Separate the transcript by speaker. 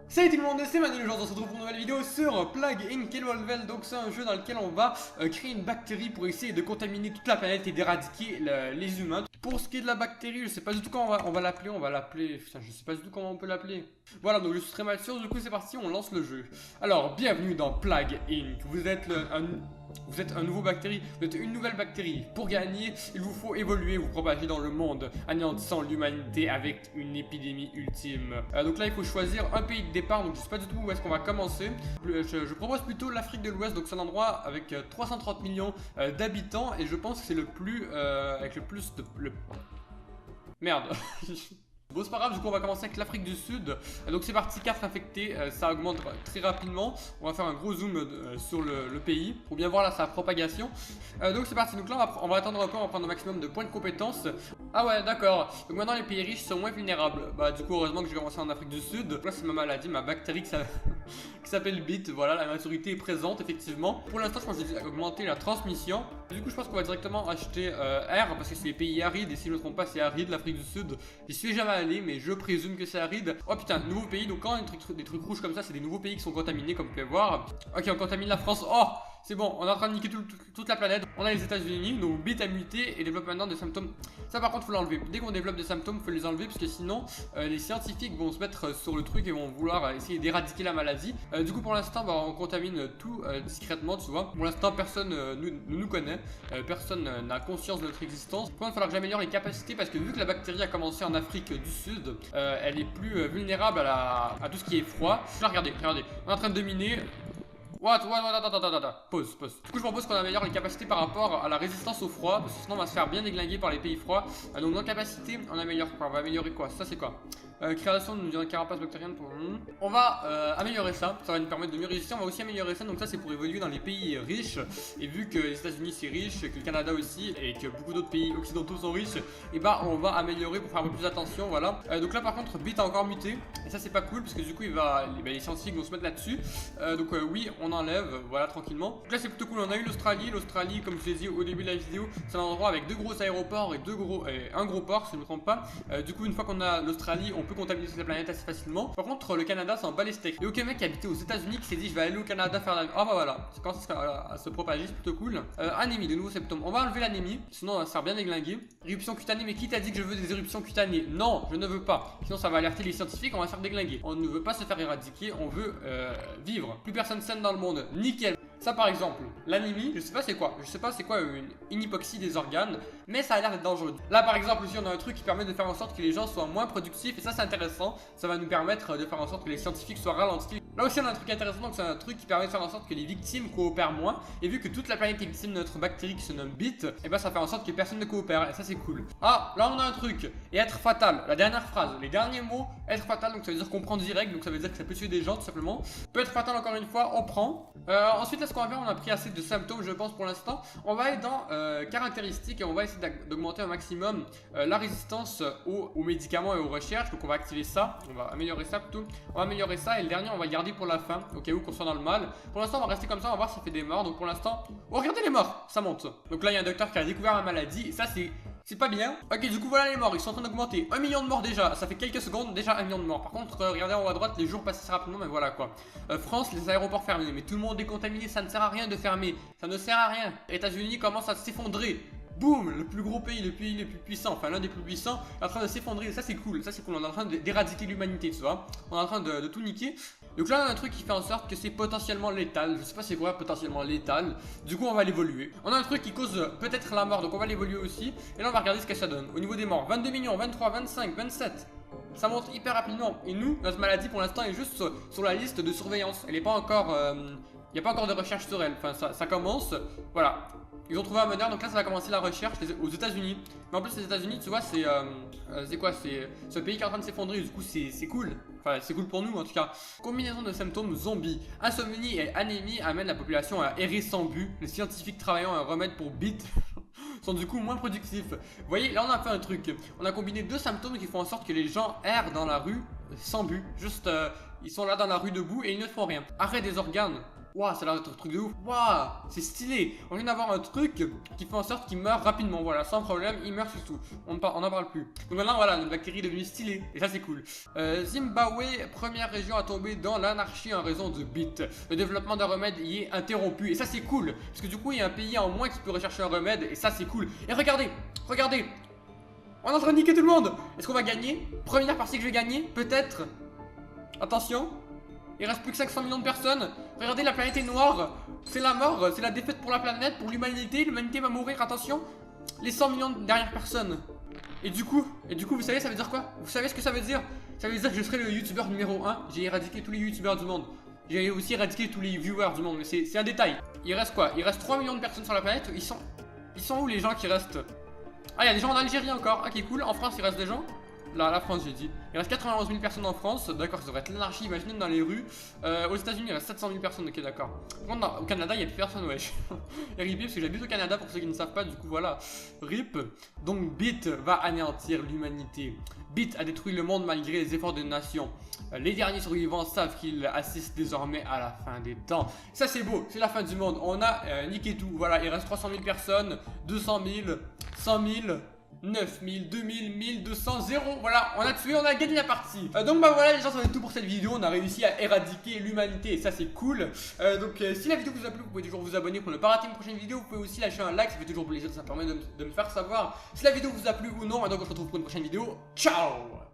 Speaker 1: Salut tout le monde, c'est Manu, aujourd'hui on se retrouve pour une nouvelle vidéo sur Plague Inc. Evolved. Donc c'est un jeu dans lequel on va créer une bactérie pour essayer de contaminer toute la planète et d'éradiquer les humains. Pour ce qui est de la bactérie, je sais pas du tout comment on va l'appeler, putain je sais pas du tout comment on peut l'appeler. Voilà, donc je suis très mal sûr, du coup c'est parti, on lance le jeu. Alors, bienvenue dans Plague Inc. Vous êtes un nouveau bactérie, vous êtes une nouvelle bactérie. Pour gagner, il vous faut évoluer, vous propager dans le monde, anéantissant l'humanité avec une épidémie ultime. Donc là, il faut choisir un pays de départ, donc je sais pas du tout où est-ce qu'on va commencer. Je propose plutôt l'Afrique de l'Ouest, donc c'est un endroit avec 330 millions d'habitants, et je pense que c'est le plus, avec le plus de... Merde. Bon c'est pas grave, du coup on va commencer avec l'Afrique du Sud. Donc c'est parti, 4 infectés, ça augmente très rapidement. On va faire un gros zoom sur le pays pour bien voir là sa propagation. Donc c'est parti, donc là on va attendre encore, on va prendre un maximum de points de compétence. Ah ouais d'accord, donc maintenant les pays riches sont moins vulnérables. Bah du coup heureusement que j'ai commencé en Afrique du Sud. Là c'est ma maladie, ma bactérie qui s'appelle BIT. Voilà, la maturité est présente effectivement. Pour l'instant je pense que j'ai augmenté la transmission. Du coup je pense qu'on va directement acheter R, parce que c'est les pays arides, et si je ne me trompe pas c'est aride l'Afrique du Sud. J'y suis jamais allé mais je présume que c'est aride. Oh putain, nouveau pays, donc quand il y a des trucs rouges comme ça c'est des nouveaux pays qui sont contaminés comme vous pouvez voir. Ok, on contamine la France. Oh c'est bon, on est en train de niquer toute la planète. On a les États-Unis, donc BIT a muté et développe maintenant des symptômes. Ça par contre faut l'enlever. Dès qu'on développe des symptômes, faut les enlever parce que sinon les scientifiques vont se mettre sur le truc et vont vouloir essayer d'éradiquer la maladie. Du coup pour l'instant bah, on contamine tout discrètement, tu vois. Pour l'instant personne ne nous connaît, personne n'a conscience de notre existence. Pour il va falloir que j'améliore les capacités parce que vu que la bactérie a commencé en Afrique du Sud, elle est plus vulnérable à tout ce qui est froid. Là regardez, on est en train de dominer. What, pause. Du coup je propose qu'on améliore les capacités par rapport à la résistance au froid, parce que sinon on va se faire bien déglinguer par les pays froids. Donc dans capacité on améliore quoi? On va améliorer quoi? Ça c'est quoi? Création d'une carapace bactérienne pour... On va améliorer ça, ça va nous permettre de mieux résister. On va aussi améliorer ça, donc ça c'est pour évoluer dans les pays riches. Et vu que les États-Unis c'est riche, que le Canada aussi, et que beaucoup d'autres pays occidentaux sont riches, et bah on va améliorer pour faire un peu plus attention, voilà. Donc là par contre BIT a encore muté, et ça c'est pas cool, parce que du coup les scientifiques vont se mettre là-dessus. Donc oui, on enlève, voilà, tranquillement. Donc là c'est plutôt cool, on a eu l'Australie, comme je l'ai dit au début de la vidéo, c'est un endroit avec deux gros aéroports et un gros port si je ne me trompe pas. Du coup une fois qu'on a l'Australie, on peut contaminer toute la planète assez facilement. Par contre le Canada c'est un bas les steaks. Et aucun mec qui habitait aux États-Unis qui s'est dit je vais aller au Canada faire la... Ah bah voilà, ça commence à se propager, c'est plutôt cool. Anémie, de nouveaux symptômes. On va enlever l'anémie, sinon on va se faire bien déglinguer. Éruption cutanée, mais qui t'a dit que je veux des éruptions cutanées? Non, je ne veux pas. Sinon ça va alerter les scientifiques, on va se faire déglinguer. On ne veut pas se faire éradiquer, on veut vivre. Plus personne saine dans le monde. Nickel. Ça par exemple, l'anémie, je sais pas c'est quoi. Je sais pas c'est quoi une hypoxie des organes, mais ça a l'air d'être dangereux. Là par exemple aussi on a un truc qui permet de faire en sorte que les gens soient moins productifs, et ça c'est intéressant. Ça va nous permettre de faire en sorte que les scientifiques soient ralentis. Là aussi on a un truc intéressant, donc c'est un truc qui permet de faire en sorte que les victimes coopèrent moins. Et vu que toute la planète est victime de notre bactérie qui se nomme BIT, et ben ça fait en sorte que personne ne coopère, et ça c'est cool. Ah, là on a un truc, et être fatal, la dernière phrase, les derniers mots, être fatal, donc ça veut dire qu'on prend direct, donc ça veut dire que ça peut tuer des gens tout simplement. Peut être fatal encore une fois, on prend. Ensuite là ce qu'on va faire, on a pris assez de symptômes je pense pour l'instant. On va aller dans caractéristiques et on va essayer d'augmenter un maximum la résistance aux médicaments et aux recherches. Donc on va activer ça, on va améliorer ça plutôt. On va améliorer ça et le dernier on va le garder pour la fin, au cas où qu'on soit dans le mal. Pour l'instant on va rester comme ça, on va voir si ça fait des morts. Donc pour l'instant, oh regardez les morts, ça monte. Donc là il y a un docteur qui a découvert la maladie et ça c'est pas bien. Ok, du coup voilà les morts, ils sont en train d'augmenter. 1 million de morts déjà, ça fait quelques secondes, déjà 1 million de morts. Par contre, regardez en haut à droite, les jours passent assez rapidement, mais voilà quoi. France, les aéroports fermés, mais tout le monde est contaminé, ça ne sert à rien de fermer. Ça ne sert à rien. États-Unis commencent à s'effondrer. Boum, le plus gros pays, le pays le plus puissant, enfin l'un des plus puissants, est en train de s'effondrer. Ça c'est cool, on est en train d'éradiquer l'humanité, tu vois. On est en train de tout niquer. Donc là on a un truc qui fait en sorte que c'est potentiellement létal. Je sais pas c'est quoi potentiellement létal. Du coup on va l'évoluer. On a un truc qui cause peut-être la mort, donc on va l'évoluer aussi. Et là on va regarder ce que ça donne. Au niveau des morts, 22 millions, 23, 25, 27. Ça monte hyper rapidement. Et nous, notre maladie pour l'instant est juste sur la liste de surveillance. Elle n'est pas encore... il n'y a pas encore de recherche sur elle. Enfin ça commence. Voilà. Ils ont trouvé un meneur, donc là ça va commencer la recherche aux États-Unis. Mais en plus les États-Unis, tu vois, c'est quoi? C'est ce pays qui est en train de s'effondrer. Du coup c'est cool. Enfin c'est cool pour nous en tout cas. Combinaison de symptômes zombies. Insomnie et anémie amènent la population à errer sans but. Les scientifiques travaillant à un remède pour BIT sont du coup moins productifs. Vous voyez, là on a fait un truc. On a combiné deux symptômes qui font en sorte que les gens errent dans la rue sans but. Juste ils sont là dans la rue debout et ils ne font rien. Arrêt des organes. Waouh, ça a l'air d'être un truc de ouf. Waouh, c'est stylé. On vient d'avoir un truc qui fait en sorte qu'il meurt rapidement. Voilà, sans problème, il meurt surtout. On n'en parle plus. Donc maintenant, voilà, notre bactérie est devenue stylée. Et ça, c'est cool. Zimbabwe, première région à tomber dans l'anarchie en raison de Bit. Le développement d'un remède y est interrompu. Et ça, c'est cool. Parce que du coup, il y a un pays en moins qui peut rechercher un remède. Et ça, c'est cool. Et regardez, regardez. On est en train de niquer tout le monde. Est-ce qu'on va gagner? Première partie que je vais gagner, peut-être. Attention. Il reste plus que 500 millions de personnes. Regardez, la planète est noire. C'est la mort, c'est la défaite pour la planète, pour l'humanité. L'humanité va mourir, attention. Les 100 millions de dernières personnes. Et du coup, vous savez, ça veut dire quoi? Vous savez ce que ça veut dire? Ça veut dire que je serai le youtubeur numéro 1. J'ai éradiqué tous les youtubeurs du monde. J'ai aussi éradiqué tous les viewers du monde. Mais c'est un détail. Il reste quoi? Il reste 3 millions de personnes sur la planète. Ils sont où les gens qui restent? Ah, il y a des gens en Algérie encore. Ah, qui est cool. En France, il reste des gens. Là, la France, j'ai dit. Il reste 91 000 personnes en France. D'accord, ça devrait être l'anarchie, imaginez dans les rues. Aux États-Unis, il reste 700 000 personnes. Ok, d'accord. Au Canada, il n'y a plus personne, wesh. Et RIP, parce que j'habite au Canada pour ceux qui ne savent pas. Du coup, voilà. RIP. Donc, Bit va anéantir l'humanité. Bit a détruit le monde malgré les efforts des nations. Les derniers survivants savent qu'ils assistent désormais à la fin des temps. Ça, c'est beau. C'est la fin du monde. On a niqué tout. Voilà, il reste 300 000 personnes. 200 000. 100 000. 9000, 2000, 1200, 0. Voilà, on a tué, on a gagné la partie. Donc bah voilà les gens, ça va être tout pour cette vidéo. On a réussi à éradiquer l'humanité et ça c'est cool. Si la vidéo vous a plu, vous pouvez toujours vous abonner pour ne pas rater une prochaine vidéo. Vous pouvez aussi lâcher un like, ça fait toujours plaisir, ça permet de me faire savoir si la vidéo vous a plu ou non. Et donc on se retrouve pour une prochaine vidéo. Ciao.